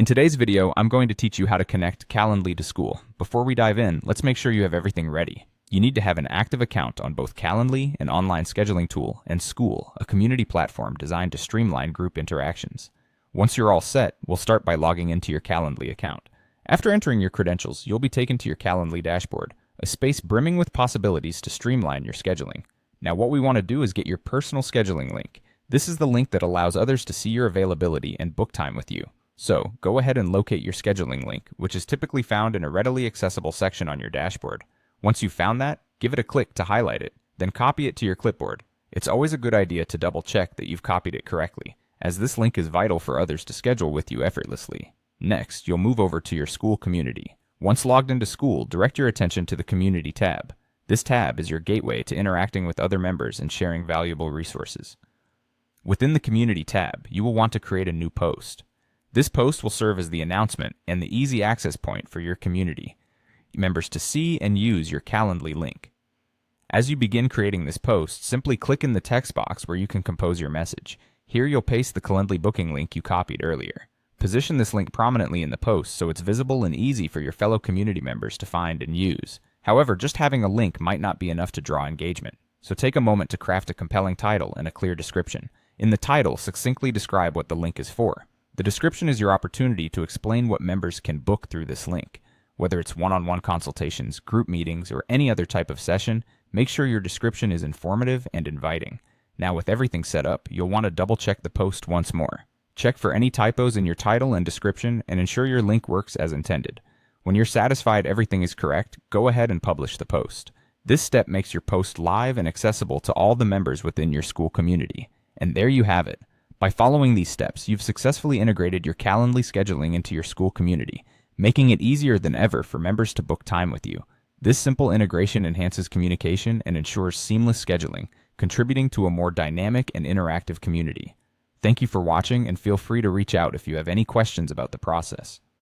In today's video, I'm going to teach you how to connect Calendly to Skool. Before we dive in, let's make sure you have everything ready. You need to have an active account on both Calendly, an online scheduling tool, and Skool, a community platform designed to streamline group interactions. Once you're all set, we'll start by logging into your Calendly account. After entering your credentials, you'll be taken to your Calendly dashboard, a space brimming with possibilities to streamline your scheduling. Now what we want to do is get your personal scheduling link. This is the link that allows others to see your availability and book time with you. So, go ahead and locate your scheduling link, which is typically found in a readily accessible section on your dashboard. Once you've found that, give it a click to highlight it, then copy it to your clipboard. It's always a good idea to double check that you've copied it correctly, as this link is vital for others to schedule with you effortlessly. Next, you'll move over to your Skool community. Once logged into Skool, direct your attention to the Community tab. This tab is your gateway to interacting with other members and sharing valuable resources. Within the Community tab, you will want to create a new post. This post will serve as the announcement and the easy access point for your community members to see and use your Calendly link. As you begin creating this post, simply click in the text box where you can compose your message. Here you'll paste the Calendly booking link you copied earlier. Position this link prominently in the post so it's visible and easy for your fellow community members to find and use. However, just having a link might not be enough to draw engagement, so take a moment to craft a compelling title and a clear description. In the title, succinctly describe what the link is for. The description is your opportunity to explain what members can book through this link. Whether it's one-on-one consultations, group meetings, or any other type of session, make sure your description is informative and inviting. Now with everything set up, you'll want to double-check the post once more. Check for any typos in your title and description and ensure your link works as intended. When you're satisfied everything is correct, go ahead and publish the post. This step makes your post live and accessible to all the members within your Skool community. And there you have it. By following these steps, you've successfully integrated your Calendly scheduling into your Skool community, making it easier than ever for members to book time with you. This simple integration enhances communication and ensures seamless scheduling, contributing to a more dynamic and interactive community. Thank you for watching, and feel free to reach out if you have any questions about the process.